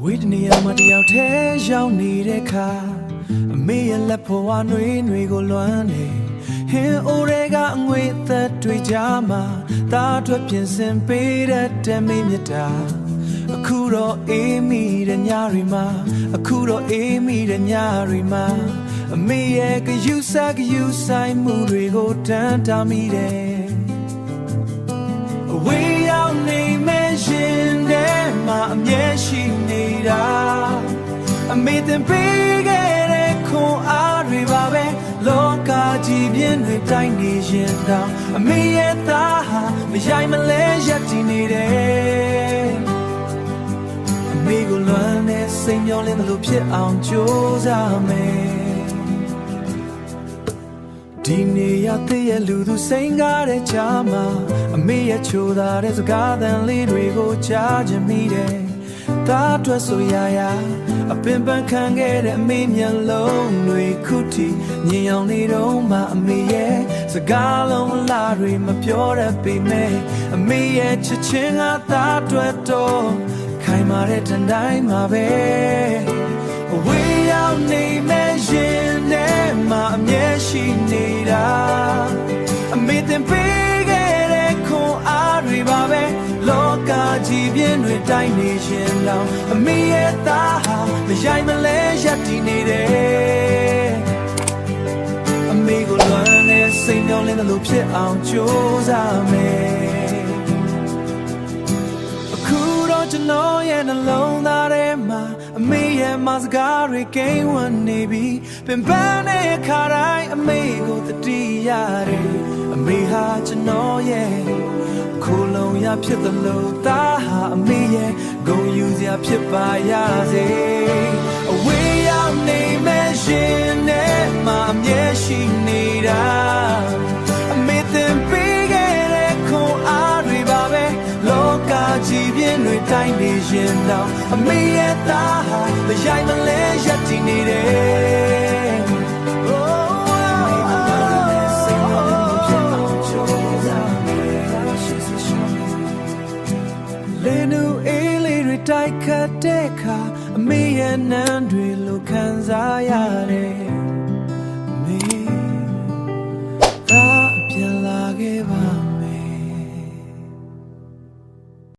ဝိတနေရာမှာတယောက်တည်းရောက်နေတဲ့ခါအမေရဲ့လက်ဖော်ဝါနှွေးကိုလွမ်းနေဟင်းအိုတွေကအငွေသက်တွေကြမှာသားအတွက်ပြင်ဆင်ပေးတဲ့မေမြတ်တာအခုတော့အေးမိတဲ့ညတွေမှာအခုတော့အေးမိတဲ့ညတွေမှာအမေရဲ့ကယူဆိုင်မှုတွေကိုတန်းတာမိတယ်အဝေးရောက်နေမဲ့ရှင်တဲ့မှာအမြဲရှိနေတာအမေတင်ပေးခဲ့တဲ့ခွန်အားတွေပါပဲလောကကြီးပြင်းတွေတိုင်းနေရင်တောင်အမေရဲ့သားဟာမရိုက်မလဲရပ်တည်နေတယ်အမေကိုလွမ်းတဲ့စိတ်မျောလင်းသလိုဖြစ်အောင်ကြိုးစားမယ်ဒီနေရတဲ့လူသူစိန်ကားတဲ့ချာမှာအမေရဲ့ချိုးသားတဲ့စကားသံလေးတွေကိုကြားချင်မိတယ်သားအတွက်ဆိုရအပင်ပန်းခံခဲ့တဲ့အမေမျက်လုံးတွေခုထိမြင်အောင်နေတော့မှအမေရဲ့စကားလုံးလာတွေမပြောတတ်ပေမဲ့အမေရဲ့ချစ်ချင်းကသားအတွက်တော့ခိုင်မာတဲ့တန်တိုင်းမှာပဲအဝေးရောက်နေမဲ့ရင်နဲ့မှအမြဲရှိနေတာအမေတင်ပေးခဲ့တဲ့ခွန်အားတွေပါပဲလောကကြီးပြင်းတွေတိုင်းနေရှင်တော့အမေရဲ့သားဟာမရိုက်မလဲရပ်တည်နေတယ်အမေကိုလွမ်းတဲ့စိတ်မျောလင်းသလိုဖြစ်အောင်ကြိုးစားမယ်အခုတော့ကျွန်တော်ရဲ့နှလုံးသားထဲမှာအမေရဲ့မစကားတွေကိန်းဝန်းနေပြီပင်ပန်းတဲ့ခါတိုင်းအမေကိုတတိရတယ်အမေဟာကျွန်တော်ရဲ့ခိုးလုံးရဖြစ်သလိုသားဟာအမေရဲ့ဂုဏ်ယူစရာဖြစ်ပါရစေအဝေးရောက်နေမဲ့ရှင်နဲ့မှအမြဲရှိနေတာအမေတင်ပေးခဲ့တဲ့ခွန်အားတွေပါပဲလောကကြီးပြင်းတွေတိုင်းနေရင်တော့အမေရဲ့သားဟာမရိုက်မလဲရပ်တည်နေတယ်လေနူအေးလေးတွေတိုက်ခတ်တဲ့အခါအမေရဲ့နန်းတွေလိုခံစားရတယ်အမေ